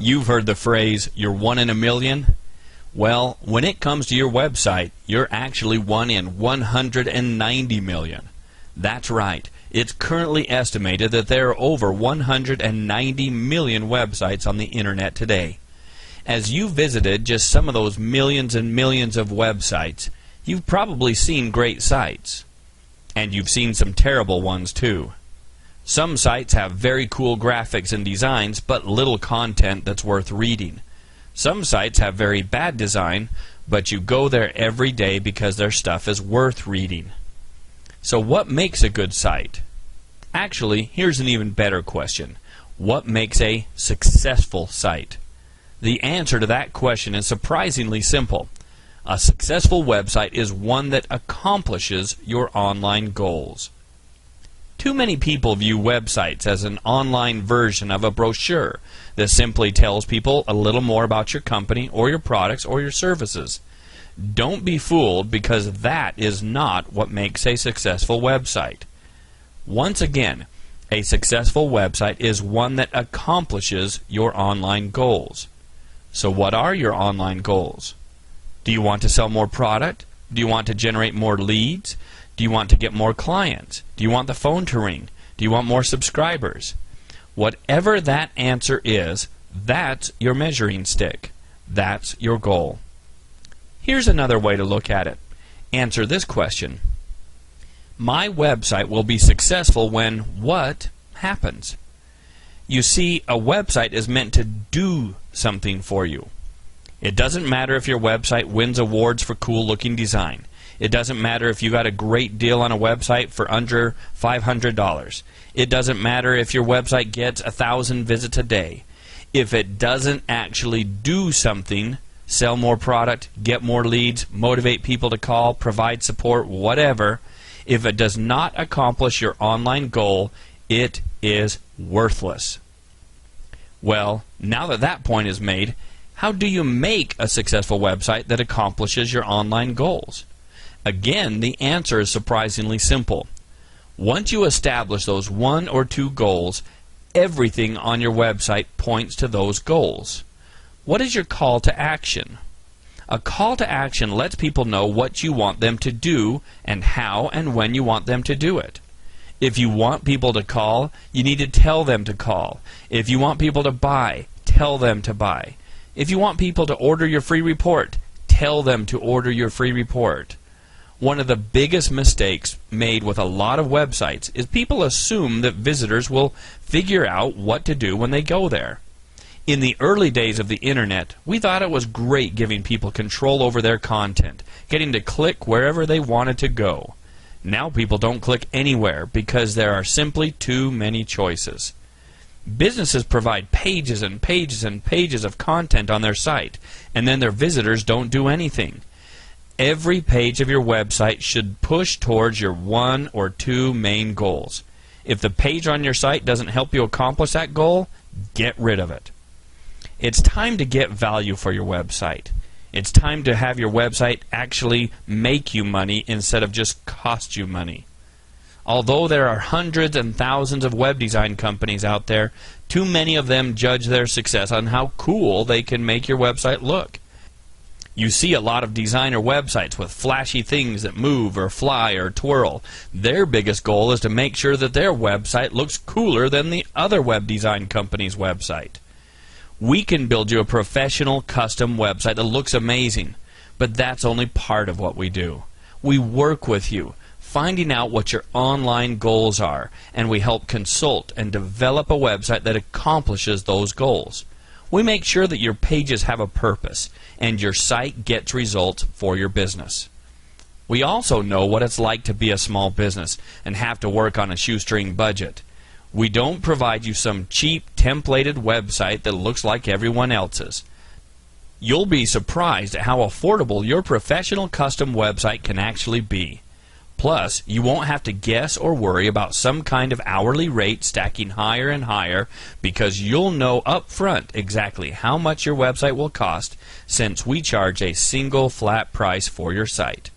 You've heard the phrase, you're one in a million? Well, when it comes to your website, you're actually one in 190 million. That's right. It's currently estimated that there are over 190 million websites on the internet today. As you visited just some of those millions and millions of websites, you've probably seen great sites. And you've seen some terrible ones too. Some sites have very cool graphics and designs, but little content that's worth reading. Some sites have very bad design, but you go there every day because their stuff is worth reading. So what makes a good site? Actually, here's an even better question. What makes a successful site? The answer to that question is surprisingly simple. A successful website is one that accomplishes your online goals. Too many people view websites as an online version of a brochure that simply tells people a little more about your company or your products or your services. Don't be fooled, because that is not what makes a successful website. Once again, a successful website is one that accomplishes your online goals. So what are your online goals? Do you want to sell more product? Do you want to generate more leads? Do you want to get more clients? Do you want the phone to ring? Do you want more subscribers? Whatever that answer is, that's your measuring stick. That's your goal. Here's another way to look at it. Answer this question. My website will be successful when what happens? You see, a website is meant to do something for you. It doesn't matter if your website wins awards for cool-looking design. It doesn't matter if you got a great deal on a website for under $500. It doesn't matter if your website gets 1,000 visits a day. If it doesn't actually do something, sell more product, get more leads, motivate people to call, provide support, whatever, if it does not accomplish your online goal, it is worthless. Well, now that that point is made, how do you make a successful website that accomplishes your online goals? Again, the answer is surprisingly simple. Once you establish those one or two goals, everything on your website points to those goals. What is your call to action? A call to action lets people know what you want them to do and how and when you want them to do it. If you want people to call, you need to tell them to call. If you want people to buy, tell them to buy. If you want people to order your free report, tell them to order your free report. One of the biggest mistakes made with a lot of websites is people assume that visitors will figure out what to do when they go there. In the early days of the internet, we thought it was great giving people control over their content, getting to click wherever they wanted to go. Now people don't click anywhere because there are simply too many choices. Businesses provide pages and pages and pages of content on their site, and then their visitors don't do anything. Every page of your website should push towards your one or two main goals. If the page on your site doesn't help you accomplish that goal, get rid of it. It's time to get value for your website. It's time to have your website actually make you money instead of just cost you money. Although there are hundreds and thousands of web design companies out there, too many of them judge their success on how cool they can make your website look. You see a lot of designer websites with flashy things that move or fly or twirl. Their biggest goal is to make sure that their website looks cooler than the other web design company's website. We can build you a professional custom website that looks amazing, but that's only part of what we do. We work with you, finding out what your online goals are, and we help consult and develop a website that accomplishes those goals. We make sure that your pages have a purpose and your site gets results for your business. We also know what it's like to be a small business and have to work on a shoestring budget. We don't provide you some cheap templated website that looks like everyone else's. You'll be surprised at how affordable your professional custom website can actually be. Plus, you won't have to guess or worry about some kind of hourly rate stacking higher and higher, because you'll know up front exactly how much your website will cost, since we charge a single flat price for your site.